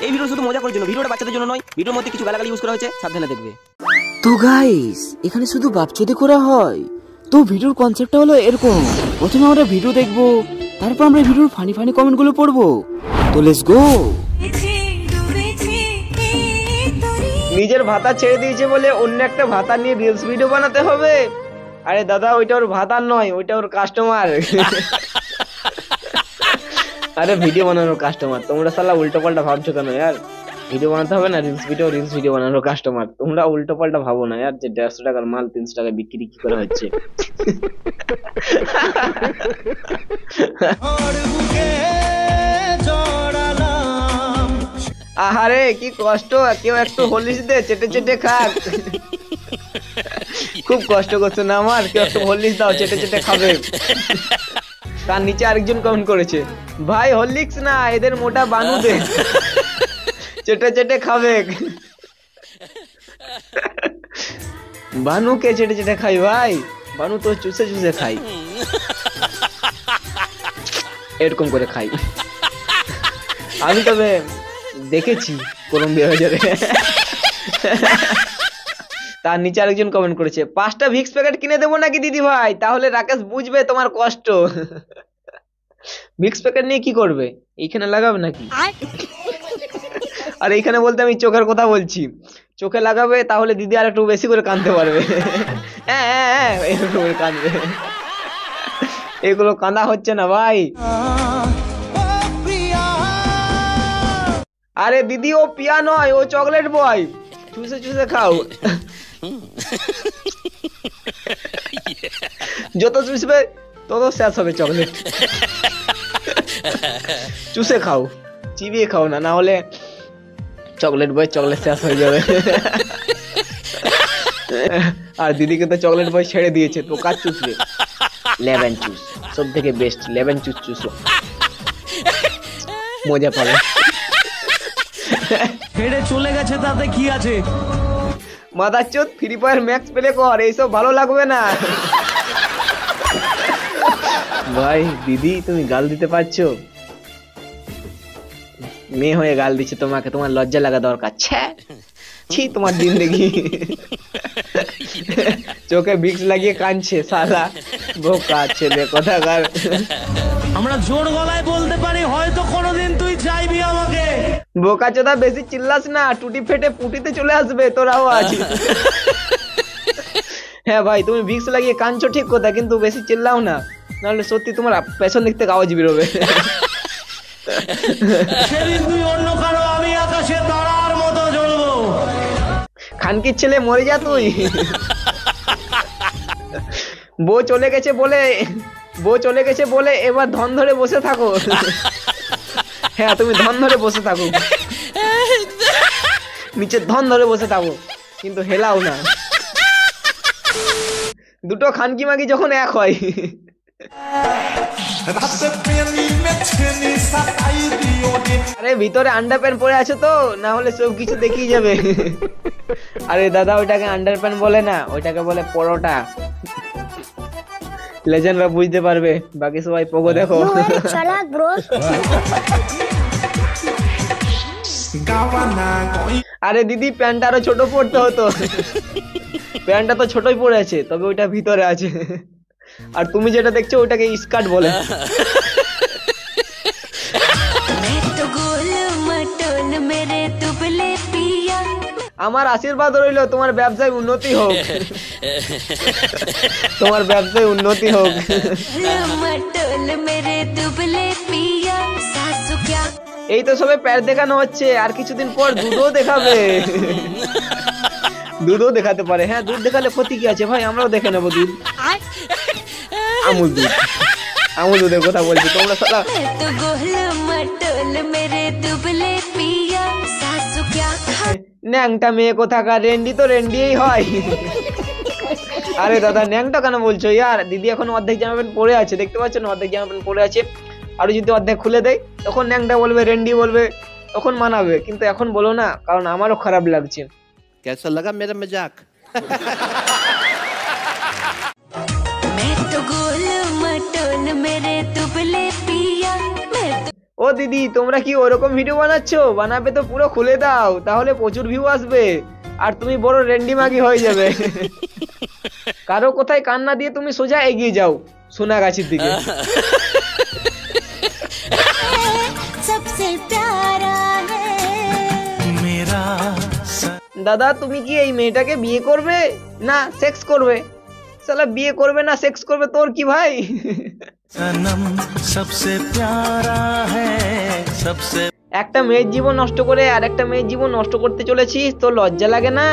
এই ভিডিও শুধু মজা করার জন্য, ভিডিওটা বাচ্চাদের জন্য নয়। ভিডিওর মধ্যে কিছু গালাগালি ইউজ করা হয়েছে, সাবধানে দেখবে। তো গাইস, এখানে শুধু বাপচোদে করা হয়। তো ভিডিওর কনসেপ্টটা হলো এরকম, প্রথমে আমরা ভিডিও দেখবো, তারপর আমরা ভিডিওর ফানি ফানি কমেন্ট গুলো পড়বো। তো লেটস গো। নিজের ভাতা ছেড়ে দিয়েছে বলে অন্য একটা ভাতা নিয়ে রিলস ভিডিও বানাতে হবে? আরে দাদা, ওইটা ওর ভাতার নয়, ওইটা ওর কাস্টমার। আরে ভিডিও বানানোর কাস্টমার। তোমরা সালা উল্টো পাল্টা ভাবছো কেন यार? ভিডিও বানাতে হবে না, রিলস ভিডিও বানানোর কাস্টমার। তোমরা উল্টো পাল্টা ভাবো না यार, যে 150 টাকার মাল 300 টাকায় বিক্রি কি করে হচ্ছে। আহারে কি কষ্ট, কেউ একটু হলিস দে, চেটে চেটে খাক। খুব কষ্ট করছো না আমার? কেউ একটু হলিস দাও, চেটে চেটে খাবে। তার নিচে আরেকজন কমেন্ট করেছে, ভাই হরলিক্স না, এদের মোটা বানু দে, চেটে চেটে খাবে। বানু কে চেটে চেটে খাই ভাই? বানু তো চুষে চুষে খাই, এরকম করে খাই। আমি তবে দেখেছি কলম্বিয়া বাজারে। তার নিচে আরেকজন কমেন্ট করেছে, 5টা ভিক্স প্যাকেট কিনে দেবো নাকি দিদি ভাই? তাহলে রাকেশ বুঝবে তোমার কষ্ট। ভিক্স প্যাকেট নিয়ে কি করবে? এইখানে লাগাবে নাকি? আর এইখানে বলতে আমি চোখের কথা বলছি। চোখে লাগাবে, তাহলে দিদি আর একটু বেশি করে কাঁদতে পারবে। হ্যাঁ হ্যাঁ হ্যাঁ, এরকম করে কাঁদবে। এগুলো কাঁদা হচ্ছে না ভাই। আরে দিদি, ও পিয়া নয়, ও চকলেট বয়। চুষে চুষে খাও। যত চুষবে তত শেষ হবে চকলেট। চুষে খাও, চিবিয়ে খাও না, না হলে চকলেট বয় চকলেট শেষ হয়ে যাবে। আর দিদিকে তো চকলেট বয় ছেড়ে দিয়েছে, তো কাজ চুষবে। লেমন চুস সব থেকে বেস্ট, লেমন চুস চুসো, মজা পাবে। হেডে চলে গেছে, তাতে কি আছে? মাদারচোদ, ফ্রি ফায়ার ম্যাক্স প্লে কর, এইসব ভালো লাগবে না। ভাই দিদি, তুমি গাল দিতে পারছো? মেয়ে হয়ে গাল দিচ্ছে তোমাকে, তোমার লজ্জা লাগা দরকার। ছি তোমার দিন দেখি। চোখে ভিক্স লাগিয়ে কাঁদছে শালা, বোকা ছেলে কোথাকার। আমরা জোর গলায় বলতে পারি, হয়তো কোনোদিন তুই চাইবি আমাকে। বোকা চোদা, বেশি চিল্লাস না, টুটি ফেটে পুটিতে চলে আসবে তোর আওয়াজ। হ্যাঁ ভাই, তুমি ভিক্স লাগিয়ে কাঁদছো ঠিক কথা, কিন্তু বেশি চিল্লাও না, নাহলে সত্যি তোমার পেছন দিক থেকে আওয়াজ বেরোবে। সেদিন তুই অন্য কারো, আমি আকাশে তারার মতো জ্বলবো। খানকির ছেলে, মরে যা তুই। বউ চলে গেছে বলে এবার ধন ধরে বসে থাকো। হ্যাঁ, তুমি ধন ধরে বসে থাকো, নিচে ধন ধরে বসে থাকো, কিন্তু হেলাও না। দুটো খানকি মাগি যখন এক হয়। আরে ভিতরে আন্ডার প্যান্ট পরে আছো তো, না হলে সব কিছু দেখিয়ে যাবে। আরে দাদা, ওইটাকে আন্ডার প্যান্ট বলে না, ওইটাকে বলে পরোটা। লেজেন্ডরা বুঝতে পারবে, বাকি সবাই পোগো দেখো। আরে দিদি, প্যান্টটা আরো ছোট পড়তে হতো। প্যান্টটা তো ছোটই পড়ে আছে, তবে ওইটা ভিতরে আছে। আর তুমি যেটা দেখছো ওইটাকে স্কার্ট বলে। আমার আশীর্বাদ রইল, তোমার ব্যবসায় উন্নতি হোক। তোমার ব্যবসায় উন্নতি হোক। এই তো সবে প্যার দেখানো হচ্ছে, আর কিছুদিন পর দুধও দেখাবে। দুধও দেখাতে পারে। হ্যাঁ, দুধ দেখালে ক্ষতি কি আছে ভাই? আমরাও দেখে নেবো দুধ। আমুল দুধ, আমুল দুধের কথা বলছি, তোমরা সালা। ন্যাংটা মেয়ে কোথাকার, রেন্ডি তো রেন্ডিই হয়। আরে দাদা, ন্যাংটা কেন বলছো ইয়ার? দিদি এখন অর্ধেক জামা প্যান্ট পরে আছে, দেখতে পাচ্ছ না? অর্ধেক জামা প্যান্ট পরে আছে। আর যদি অর্ধেক খুলে দেয়, তখন ন্যাংটা বলবে, রেন্ডি বলবে, তখন মানাবে। কিন্তু এখন বলো না, কারণ আমারও খারাপ লাগছে। कैसा लगा मेरा मजाक? ও দিদি তোমরা কি ওরকম ভিডিও বানাচ্ছো? বানাবে তো পুরো খুলে দাও, তাহলে প্রচুর ভিউ আসবে আর তুমি বড় রেন্ডি মাগি হয়ে যাবে। কারো কোথায় কান্না দিয়ে তুমি সোজা এগিয়ে যাও সোনাগাছির দিকে। सबसे प्यारा है मेरा দাদা তুমি কি এই মেয়েটাকে বিয়ে করবে না সেক্স করবে? শালা বিয়ে করবে না সেক্স করবে তোর কি ভাই? सनम सबसे प्यारा है सबसे একটা মেয়ের জীবন নষ্ট করে আর একটা মেয়ের জীবন নষ্ট করতে চলেছিস, তোর লজ্জা লাগে না?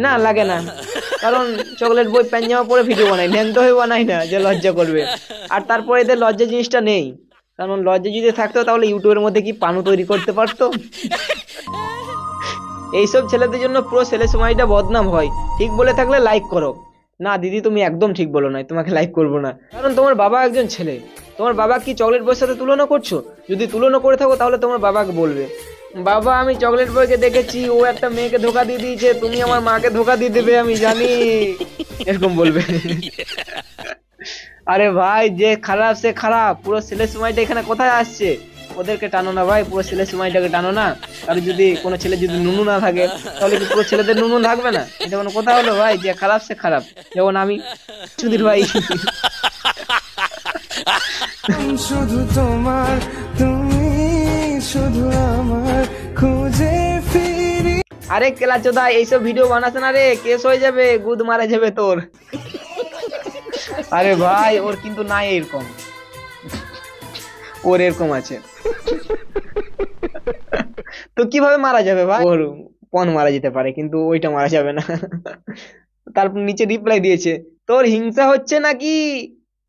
না লাগে না, কারণ চকলেট বই প্যান্ট পরে ভিডিও বানাই, ন্যাংটো হয়ে বানাই না যে লজ্জা করবে। আর তারপরে এদের লজ্জা জিনিসটা নেই, কারণ লজ্জা যদি থাকতো তাহলে ইউটিউবের মধ্যে কি পানু তৈরি করতে পারতো? এইসব ছেলেদের জন্য পুরো ছেলে সময়টা বদনাম হয়। ঠিক বলে থাকলে লাইক করো। না দিদি তুমি একদম ঠিক বলো না, তোমাকে লাইক করবো না, কারণ তোমার বাবা একজন ছেলে। তোমার বাবা কি চকলেট বইয়ের সাথে তুলনা করছো? যদি তুলনা করে থাকো তাহলে তোমার বাবাকে বলবে, বাবা আমি চকলেট বইকে দেখেছি, ও একটা মেয়েকে ধোকা দিয়ে দিয়েছে, তুমি আমার মাকে ধোকা দিয়ে দেবে আমি জানি, এরকম বলবে। আরে ভাই যে খারাপ সে খারাপ, পুরো ছেলে সময়টা এখানে কোথায় আসছে? ওদেরকে টানো না ভাই, পুরো ছেলে সময়টাকে টানো না। আর যদি কোনো ছেলে যদি নুনু না থাকে তাহলে কি পুরো ছেলেদের নুনু থাকবে না? এটা কোনো কথা হলো ভাই? যে খারাপ সে খারাপ, যেমন আমি সুধীর ভাই। শুধু তোমার তুমি শুধু আমার খুঁজে ফিরি। আরে কেলা চোদা এইসব ভিডিও বানাস না রে, কেস হয়ে যাবে, গুদ মারা যাবে তোর। আরে ভাই ওর কিন্তু নাই এরকম, ওর এরকম আছে। তো কিভাবে মারা যাবে ভাই? ওর পণ মারা যেতে পারে কিন্তু ওইটা মারা যাবে না। তারপর নিচে রিপ্লাই দিয়েছে, তোর হিংসা হচ্ছে নাকি?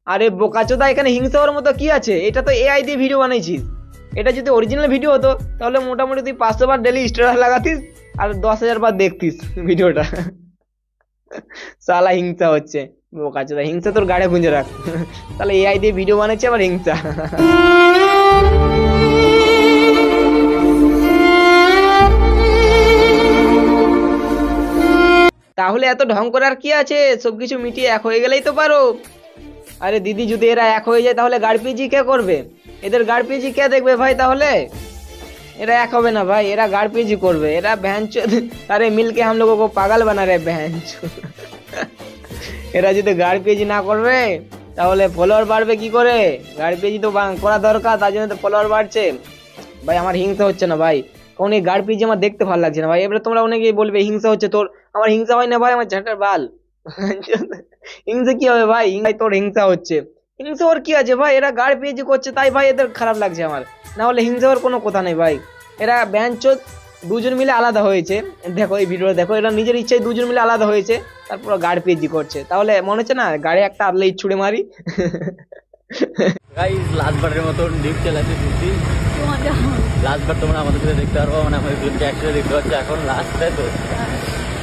আরে বোকাচোদা এখানে হিংসা হওয়ার মতো কি আছে? এটা তো এআই দিয়ে ভিডিও বানাইছিস। এটা যদি অরিজিনাল ভিডিও হতো তাহলে মোটামুটি তুই 500 বার ডেলি স্ট্যাটাস লাগাতিস আর 10,000 বার দেখতিস ভিডিওটা। সালা হিংসা হচ্ছে, বোকাচোদা হিংসা তোর গাড়ে গুঁজে রাখ। তাহলে এআই দিয়ে ভিডিও বানাচ্ছে আবার হিংসা। তাহলে এত ঢং করার কি আছে? সবকিছু মিটিয়ে এক হয়ে গেলেই তো পারো। আরে দিদি যদি এরা এক হয়ে যায় তাহলে গাড়পিজি কে করবে? এদের গাড়পিজি কে দেখবে ভাই? তাহলে এরা এক হবে না ভাই, এরা गाड़पीजी করবে। এরা भैंचोद सारे मिलके हम लोगों को पागल बना रहे भैंचोद। এরা যদি गाड़पीजी না করবে তাহলে ফলোয়ার বাড়বে কি করে? गाड़पीजी তো করা দরকার, তার জন্য তো ফলোয়ার বাড়ছে। ভাই আমার হিংসা হচ্ছে না ভাই, কারণ এই गाड़पीजी আমার দেখতে ভালো লাগছে না ভাই। এবারে তোমরা অনেকেই বলবে হিংসা হচ্ছে তোর, আমার হিংসা হয় না ভাই, আমার ঝাঁটার বাল। হিংসা কি হবে ভাই? তোর হিংসা হচ্ছে, হিংসা ওর কি আছে ভাই? এরা गाड़पीजी করছে তাই ভাই এদের খারাপ লাগছে আমার, না হলে হিংসা হওয়ার কোনো কথা নেই ভাই। এরা ব্যাঞ্চোদ দুজন মিলে আলাদা হয়েছে, দেখো এই ভিডিওটা দেখো, এরা নিজের ইচ্ছায় দুজন মিলে আলাদা হয়েছে, তারপর गाड़पीजी করছে। তাহলে মনে হচ্ছে না গাড়ি একটা আদলে ছুড়ে মারি। গাইস লাস্ট বারের মতন ডিপ চালাতে দিচ্ছি, লাস্ট বার তোমরা আমাদের সাথে দেখতে পারবো, মানে আমাদের দুজনকে একসাথে দেখতে পাচ্ছ এখন লাস্টে তো,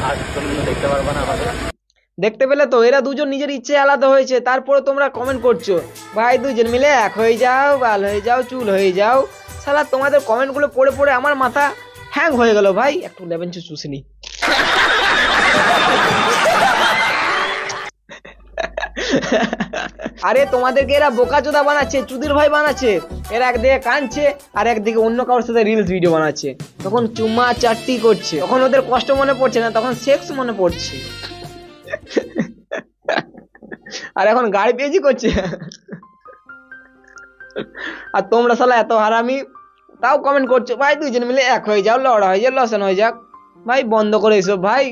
আর তোমরা দেখতে পারবো না আমাদের। দেখতে পেলে তো এরা দুজন নিজের ইচ্ছে আলাদা হয়েছে, তারপরে তোমরা কমেন্ট করছো ভাই দুজন মিলে এক হয়ে যাও, বাল হয়ে যাও, চুল হয়ে যাও। শালা তোমাদের কমেন্টগুলো পড়ে পড়ে আমার মাথা হ্যাং হয়ে গেল ভাই। একটু লেবেন চুষিনি। আরে তোমাদেরকে এরা বোকাচোদা বানাচ্ছে, চুদির ভাই বানাচ্ছে। এরা একদিকে কাঁদছে আর একদিকে অন্য কারোর সাথে রিলস ভিডিও বানাচ্ছে, তখন চুম্মা চাট্টি করছে, তখন ওদের কষ্ট মনে পড়ছে না, তখন সেক্স মনে পড়ছে। আর এখন गाड़पीजी করছে। আর তোমরা শালা এত হারামি, তাও কমেন্ট করছো ভাই দুইজন মিলে এক হয়ে যাও, লড়া হয়ে যাও, লসন হয়ে যাক। ভাই বন্ধ করে এসব ভাই,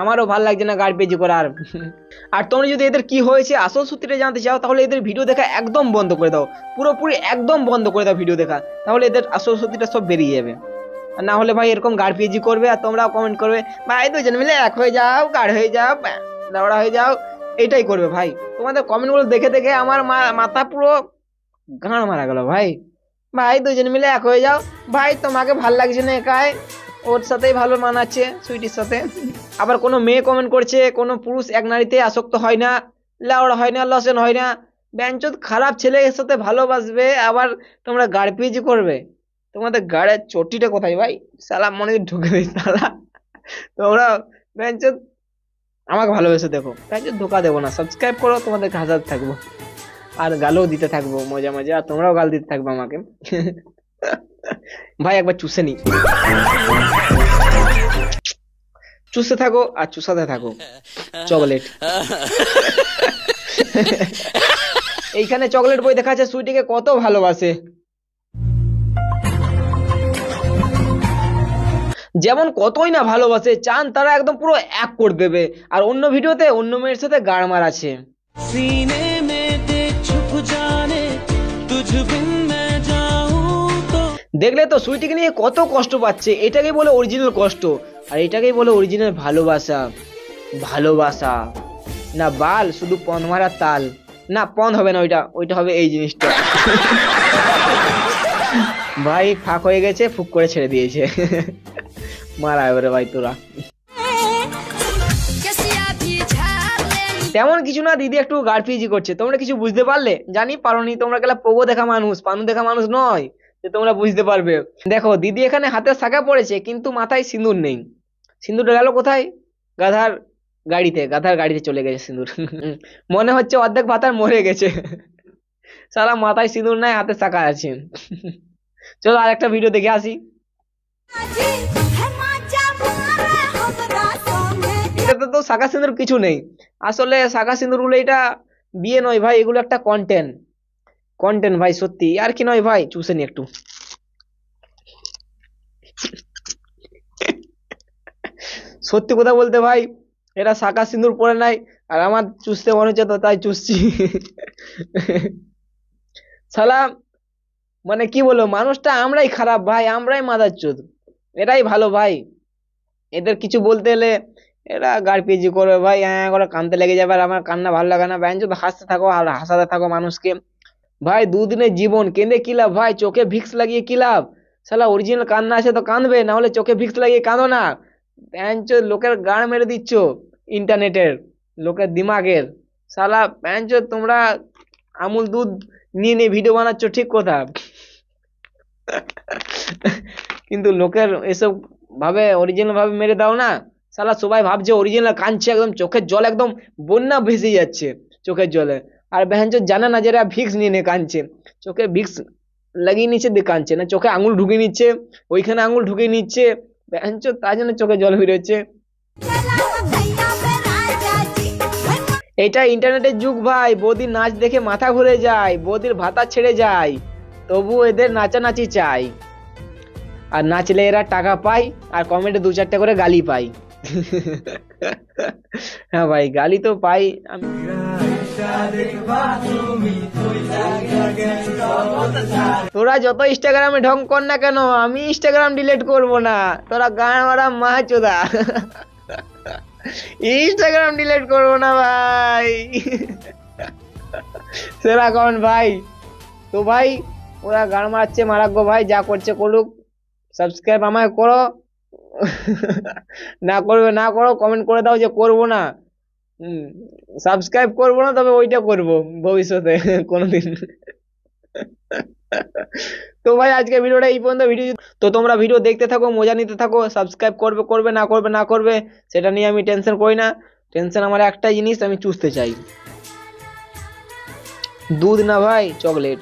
আমারও ভালো লাগছে না गाड़पीजी করা। আর তোমরা যদি এদের কি হয়েছে আসল সূত্রে জানতে চাও তাহলে এদের ভিডিও দেখা একদম বন্ধ করে দাও, পুরোপুরি একদম বন্ধ করে দাও ভিডিও দেখা, তাহলে এদের আসল সূত্রটা সব বেরিয়ে যাবে। আর না হলে ভাই এরকম गाड़पीजी করবে আর তোমরাও কমেন্ট করবে ভাই দুইজন মিলে এক হয়ে যাও, গাড় হয়ে যাও, লড়া হয়ে যাও, এটাই করবে ভাই। তোমাদের কমেন্টগুলো দেখে দেখে আমার মাথা পুরো গাঁড় মারা গেল ভাই। ভাই দুজন মিলে এক হয়ে যাও, ভাই তোমাকে ভাল লাগছে না একাই, ওর সাথেই ভালো মানাচ্ছে সুইটির সাথে। আবার কোনো মেয়ে কমেন্ট করছে কোনো পুরুষ এক নারীতে আসক্ত হয় না, লাউড়া হয় না, লসেন হয় না, ব্যাঞ্চোদ খারাপ ছেলের সাথে ভালোবাসবে, আবার তোমরা गाड़पीजी করবে। তোমাদের গাড়ের চটিটা কোথায় ভাই? শালা মনে ঢুকে দিই শালা। তোমরা ব্যাঞ্চোদ আমাকে ভালোবেসে দেখো, তাই যে ধোকা দেবো না। সাবস্ক্রাইব করো, তোমাদেরকে হাসাতে থাকবো আর গালও দিতে থাকবো মজা মজা, আর তোমরাও গাল দিতে থাকবো আমাকে। ভাই একবার চুষে নি, চুষতে থাকো আর চুষাতে থাকো চকলেট। এইখানে চকলেট বই দেখা যাচ্ছে সুইটিকে কত ভালোবাসে, যেমন কতই না ভালোবাসে, চান তারা একদম পুরো এক করে দেবে। আর অন্য ভিডিওতে অন্য মেয়ের সাথে গাড় মার আছে। सीने में देख छुप जाने तुझ बिन मैं जाऊं तो দেখলে তো সুইটিকে নিয়ে কত কষ্ট পাচ্ছে, এটাকেই বলে অরিজিনাল কষ্ট, আর এটাকেই বলে অরিজিনাল ভালোবাসা। ভালোবাসা না বাল, শুধু পন মারা তাল। না পন হবে না, ওইটা হবে এই জিনিসটা। ভাই ফাঁক হয়ে গেছে, ফুক করে ছেড়ে দিয়েছে। মারা এবারে ভাই তোরা। তেমন কিছু না, দিদি একটু গাড়পিজি করছে। তোমরা কিছু বুঝতে পারলে? জানি পারোনি, তোমরা গেলা পোগো দেখা মানুষ, পানু দেখা মানুষ নয় যে তোমরা বুঝতে পারবে। দেখো দিদি এখানে হাতে শাখা পড়েছে কিন্তু মাথায় সিঁদুর নেই। সিঁদুরটা গেল কোথায়? গাধার গাড়িতে চলে গেছে সিঁদুর। মনে হচ্ছে অর্ধেক ভাতার মরে গেছে। সারা মাথায় সিঁদুর নাই, হাতে শাখা আছে। চলো আর একটা ভিডিও দেখে আসি। এটাতে তো শাখা সিঁদুর কিছু নেই। আসলে শাখা সিঁদুর গুলো এটা বিয়ে নয় ভাই, এগুলো একটা কন্টেন্ট ভাই, সত্যি আর কি নয় ভাই। চুষে নি একটু। সত্যি কথা বলতে ভাই, এরা শাখা সিঁদুর পরে নাই, আর আমার চুষতে মনে হচ্ছে তো তাই চুষছি। শালা মানে কি বলবো, মানুষটা আমরাই খারাপ ভাই, আমরাই মাদার চোদ, এরাই ভালো ভাই। এদের কিছু বলতে এলে এরা গাড়পিজি করবে ভাই, হ্যাঁ করে কানতে লেগে যাবে। আর আমার কান্না ভালো লাগে না। ব্যঞ্জত হাসতে থাকো আর হাসাতে থাকো মানুষকে। ভাই দুদিনের জীবন, কেঁদে কি লাভ ভাই? চোখে ভিক্স লাগিয়ে কি লাভ? শালা অরিজিনাল কান্না আছে তো কাঁদবে, না হলে চোখে ভিক্স লাগিয়ে কাঁদো না। ব্যঞ্জত লোকের গাড় মেরে দিচ্ছ, ইন্টারনেটের লোকের দিমাগের। শালা ব্যঞ্জত তোমরা আমুল দুধ নিয়ে ভিডিও বানাচ্ছ ঠিক কথা, কিন্তু লোকের এসব ভাবে অরিজিনাল ভাবে মেরে দাও না। শালা সবাই ভাবছে অরিজিনাল কাঁদছে, একদম চোখের জল একদম বন্যা ভেসে যাচ্ছে চোখের জলে। আর বেহেঞ্চ জানে না যে এরা ভিক্স নিয়ে কাঁদছে, চোখে ভিক্স লাগিয়ে নিচ্ছে দিয়ে কাঁদছে না, চোখে আঙুল ঢুকে নিচ্ছে, ওইখানে আঙুল ঢুকে নিচ্ছে বেহেঞ্চ, তার জন্য চোখে জল বেরোচ্ছে। এটা ইন্টারনেটের যুগ ভাই, বৌদির নাচ দেখে মাথা ঘুরে যায়, বৌদির ভাতা ছেড়ে যায়, তবু এদের নাচানাচি চাই। আর নাচলে এরা টাকা পায়, আর কমেন্টে 2-4টা করে গালি পাই। হ্যাঁ ভাই গালি তো পাই আমি। তোরা যত ইনস্টাগ্রামে ঢং কর না কেন, আমি ইনস্টাগ্রাম ডিলিট করব না। তোরা গান মারা মাচোদা, ইনস্টাগ্রাম ডিলিট করবো না ভাই। সেরা কমেন্ট ভাই। তো ভাই ওরা গান মারাচ্ছে মারাক গো ভাই, যা করছে করুক। সাবস্ক্রাইব আমায় করো, না করবে না করো, কমেন্ট করে দাও যে করবো না। সাবস্ক্রাইব করবো না, তবে ওইটা করবো ভবিষ্যতে কোনোদিন। তো ভাই আজকে ভিডিওটা এই পর্যন্ত। তো তোমরা ভিডিও দেখতে থাকো, মজা নিতে থাকো। সাবস্ক্রাইব করবে না করবে সেটা নিয়ে আমি টেনশন করি না। টেনশন আমার একটাই জিনিস, আমি চুষতে চাই দুধ না ভাই, চকলেট।